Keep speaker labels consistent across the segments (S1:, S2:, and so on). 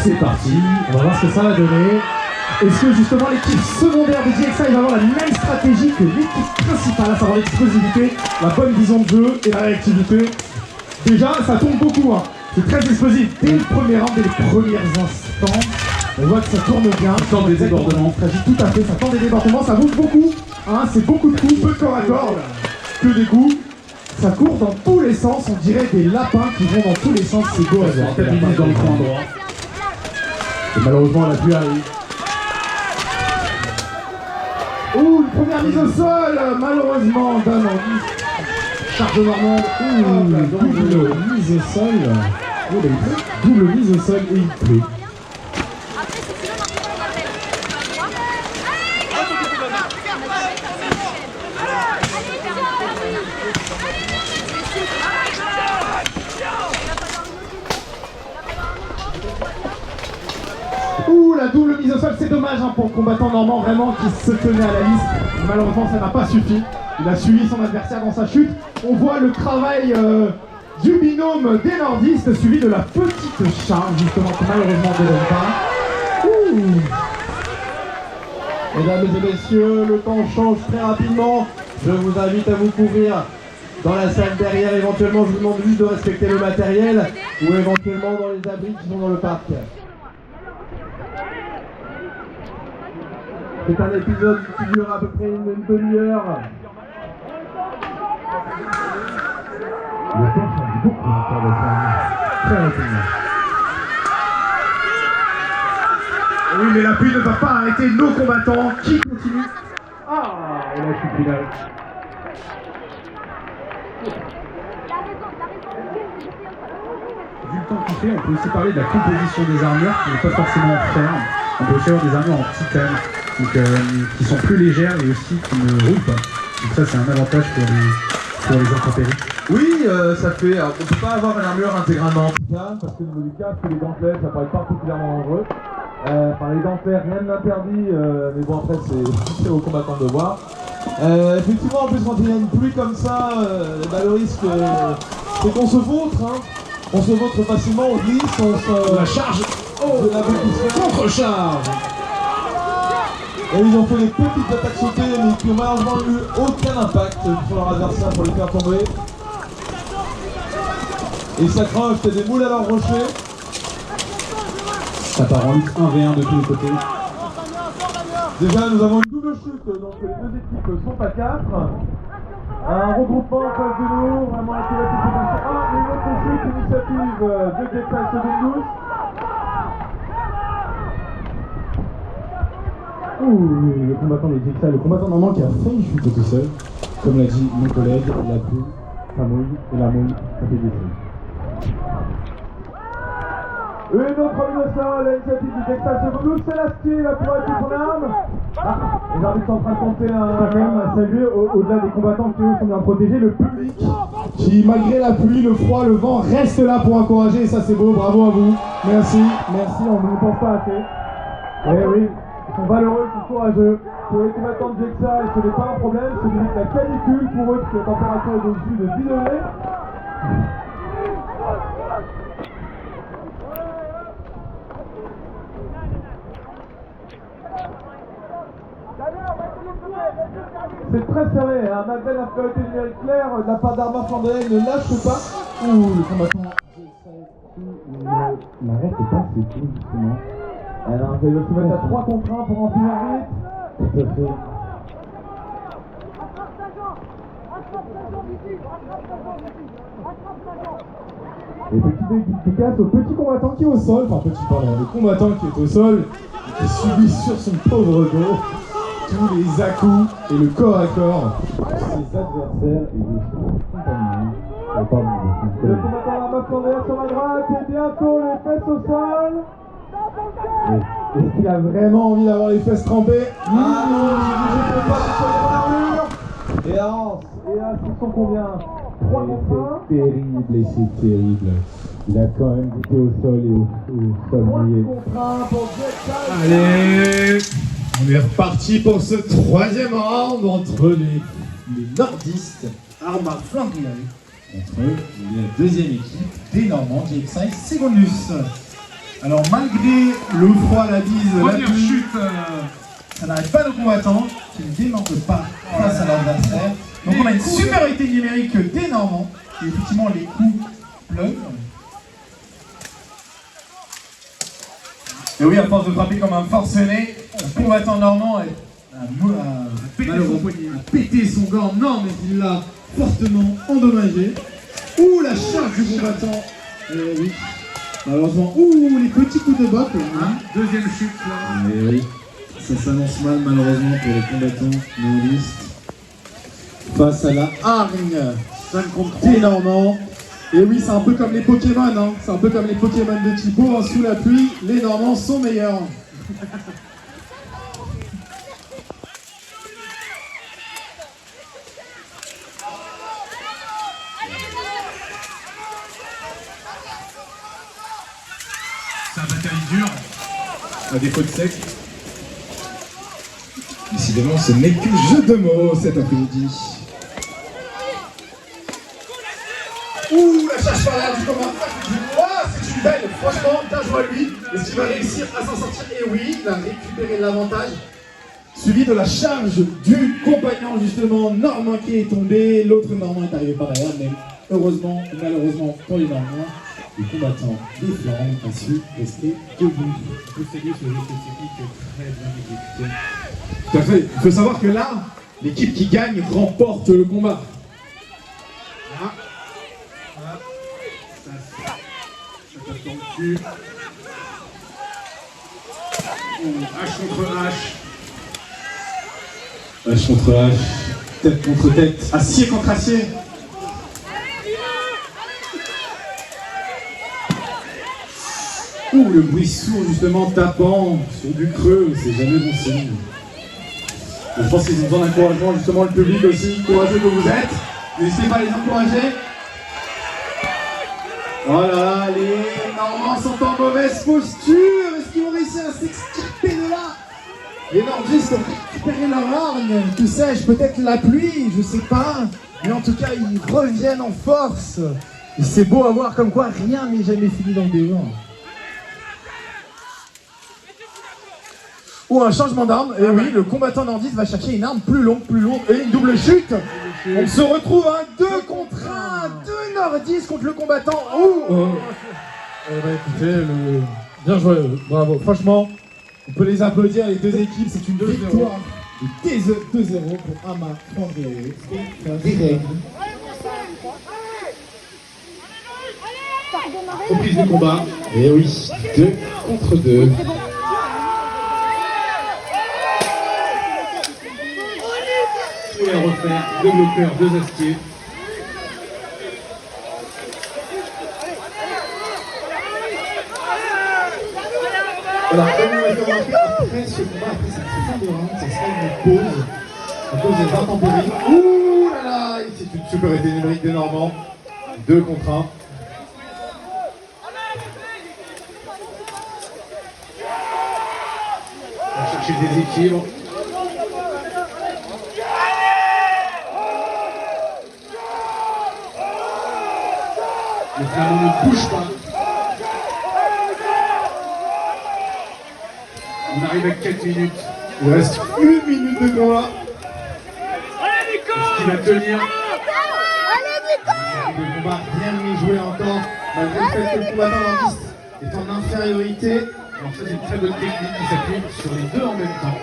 S1: C'est parti.
S2: On va voir ce que ça va donner. Est-ce que justement l'équipe secondaire de DXI va avoir la même stratégie que l'équipe principale, à savoir l'explosivité, la bonne vision de jeu et la réactivité? Déjà, ça tourne beaucoup, hein. C'est très explosif dès le premier round, dès les premiers instants. On voit que ça tourne bien.
S1: Ça tend des débordements.
S2: Tout à fait, ça tend des débordements, ça bouge beaucoup. Hein, c'est beaucoup de coups, peu de corps à corps, que des coups. Ça court dans tous les sens, on dirait des lapins qui vont dans tous les sens, c'est beau à voir.
S1: Stabilise dans le coin droit.
S2: Et malheureusement, la pluie arrive. Ouh, une première mise au sol, malheureusement, d'un indice. Charge normande, double mise au sol. Oh, bah, il pleut. Double mise au sol et il pleut. Ouh, la double mise au sol, c'est dommage hein, pour le combattant normand vraiment qui se tenait à la liste. Malheureusement, ça n'a pas suffi. Il a suivi son adversaire dans sa chute. On voit le travail du binôme des nordistes suivi de la petite charge, justement, qui malheureusement ne donne pas. Ouh.
S3: Mesdames et messieurs, le temps change très rapidement. Je vous invite à vous couvrir dans la salle derrière. Éventuellement, je vous demande juste de respecter le matériel ou éventuellement dans les abris qui sont dans le parc. C'est un épisode qui dure à peu près une demi-heure.
S2: Le temps change beaucoup encore de temps. Très rapidement. Oui, mais la pluie ne va pas arrêter nos combattants qui continuent. Ah, et la chute finale.
S1: Vu le temps qu'il fait, on peut aussi parler de la composition des armures qui n'est pas forcément en fer. On peut aussi avoir des armures en titane, donc, qui sont plus légères et aussi qui ne roulent pas. Donc ça c'est un avantage pour les intempéries.
S3: Oui, ça fait. Alors, on ne peut pas avoir une armure intégralement en titane parce que au niveau du casque, les dentelles, ça paraît particulièrement dangereux. Enfin, les dentelles, rien ne l'interdit, mais bon, après, c'est aux combattants de voir. Effectivement, en plus, quand il y a une pluie comme ça, bah, le risque, c'est qu'on se vautre. Hein. On se vautre facilement, on glisse, on se.
S1: La charge
S3: de la
S1: contre-charge.
S3: Et ils ont fait des petites attaques sautées, mais qui ont malheureusement eu aucun impact sur leur adversaire pour les faire tomber. Et ça crache, c'est des moules à leur rocher.
S1: Ça part en lutte 1v1 de tous les côtés.
S3: Déjà, nous avons une double chute, donc les deux équipes sont à 4. Un regroupement en face de nous, vraiment à tirer tout ce et une autre chute, initiative de DXI seconde douce.
S2: Ouh, le combattant de DXI, le combattant normand qui a failli chuter tout seul. Comme l'a dit mon collègue, la pluie, ça mouille, et la mouille, ça fait des bruits.
S3: Une autre mise au sol, l'initiative du DXI seconde douce, c'est la style pour être son arme. Ah, les arbitres sont en train de compter
S2: On va quand même saluer, au-delà des combattants qui eux sont bien protégés, le public qui, malgré la pluie, le froid, le vent, reste là pour encourager, et ça c'est beau, bravo à vous. Merci, merci, on ne pense pas assez. Eh oui, ils sont valeureux, ils sont courageux.
S3: Pour les combattants de DXI, ce n'est pas un problème, c'est limite la canicule pour eux, parce que la température est au-dessus de 10 degrés. C'est très serré, hein. Malgré l'infériorité numérique claire, la part d'Arma Flandrien ne lâche pas.
S2: Ouh, le combattant n'arrête pas ses coups, justement.
S3: Alors, il va se mettre à 3 contre 1 pour en finir vite.
S2: Tout à fait. Et petite dédicace au petit combattant qui est au sol, enfin petit pardon, le combattant qui est au sol, qui subit sur son pauvre dos tous les à-coups et le corps à corps de ses adversaires et de son compagnon.
S3: Le combattant d'Arma Flandrien sur la droite et bientôt les fesses au sol.
S2: Est-ce qu'il a vraiment envie d'avoir les fesses trempées?
S3: Ah non, je ne peux pas sur mon armure. Et là, ils sont combien? 3 contre 1.
S2: C'est terrible et c'est terrible. Il a quand même goûté au sol et au sol
S3: 3
S2: mouillé.
S3: contre 1 pour DXI.
S2: Allez, on est reparti pour ce troisième round entre les nordistes Arma Flandrien contre la deuxième équipe des Normands DXI Secondus. Alors malgré le froid, la bise, la
S1: Première
S2: pluie,
S1: chute.
S2: ça n'arrête pas nos combattants qui ne démentent pas face à leur adversaire. Donc on a une supériorité numérique des Normands. Et effectivement les coups pleuvent. Et oui, à force de frapper comme un forcené, le combattant normand a pété son gant. Non, mais il l'a fortement endommagé. Ouh, la charge du combattant. Oui. Malheureusement, ouh, les petits coups de botte.
S1: Hein, deuxième chute là.
S2: Et oui, ça s'annonce mal malheureusement pour les combattants nordistes. Face à la hargne
S1: 5 contre 3.
S2: des Normands. Et oui, c'est un peu comme les Pokémon, hein. C'est un peu comme les Pokémon de Thibaut, hein. Sous la pluie, les Normands sont meilleurs.
S1: C'est un bataille dur.
S2: À défaut de sexe. Décidément, ce n'est que jeu de mots cet après-midi. Ouh, la charge par l'air du combat. Oh, c'est une belle. Franchement, bien joué à lui. Est-ce qu'il va réussir à s'en sortir? Et oui, il a récupéré l'avantage. Suivi de la charge du compagnon, justement, normand qui est tombé. L'autre normand est arrivé par derrière, mais heureusement, malheureusement pour les Normands, les combattants des Flandres ont su rester debout.
S1: Il faut saluer ce jeu technique très bien exécuté.
S2: Tout à fait. Il faut savoir que là, l'équipe qui gagne remporte le combat.
S1: Là. Voilà. Ça tape dans le cul. H contre H.
S2: Hache contre hache, tête contre tête, acier contre acier. Ouh, le bruit sourd justement tapant sur du creux, c'est jamais bon signe. Je pense qu'ils ont besoin d'encouragement, justement le public aussi, courageux que vous êtes. N'hésitez pas à les encourager. Voilà, les Normands sont en mauvaise posture. Est-ce qu'ils vont réussir à s'extirper de là? Les nordistes ont récupéré leur hargne, que sais-je, peut-être la pluie, je sais pas. Mais en tout cas, ils reviennent en force. Et c'est beau à voir comme quoi rien n'est jamais fini dans le dévor. Ou un changement d'arme, et oui, le combattant nordiste va chercher une arme plus longue, et une double chute. On se retrouve à 2 contre 1, 2 nordistes contre le combattant. Écoutez, bien joué, bravo. Franchement, on peut les applaudir, les deux équipes, c'est une victoire de 2-0 pour Ama Flandre.
S1: Reprise du combat.
S2: Et oui, 2 contre 2.
S1: Tout est à refaire. 2 bloqueurs, 2 astiers.
S2: Alors, comme on l'a fait remarquer, après ce combat, après cette fin de round, ça sera une pause. À cause des intempéries. Ouh là là, c'est une supériorité numérique des Normands. 2 contre 1.
S1: On va chercher des équilibres. Les flamands ne bougent pas. On arrive à 4 minutes.
S2: Il reste 1 minute de combat.
S1: Est-ce qu'il va tenir?
S2: Le combat rien n'est joué encore, malgré le fait que le combattant nordiste est en infériorité.
S1: Alors ça c'est une très bonne technique qui s'appuie sur les deux en même temps.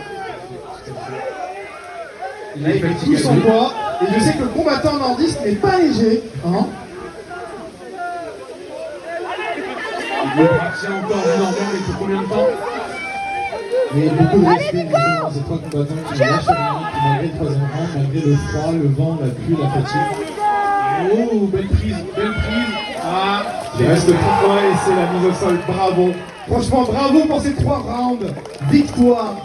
S2: Là, il fait tout son poids. Et je sais que le combattant nordiste n'est pas léger. Hein.
S1: Il tient encore Normand, mais pour combien de temps?
S2: Mais beaucoup de respect justement à ces 3 combattants qui lâchent rien, qui malgré le 3e round, malgré le froid, le vent, la pluie, la fatigue.
S1: Oh, belle prise, belle prise. Ah,
S2: Il reste 3 points et c'est la mise au sol. Bravo. Franchement, bravo pour ces 3 rounds. Victoire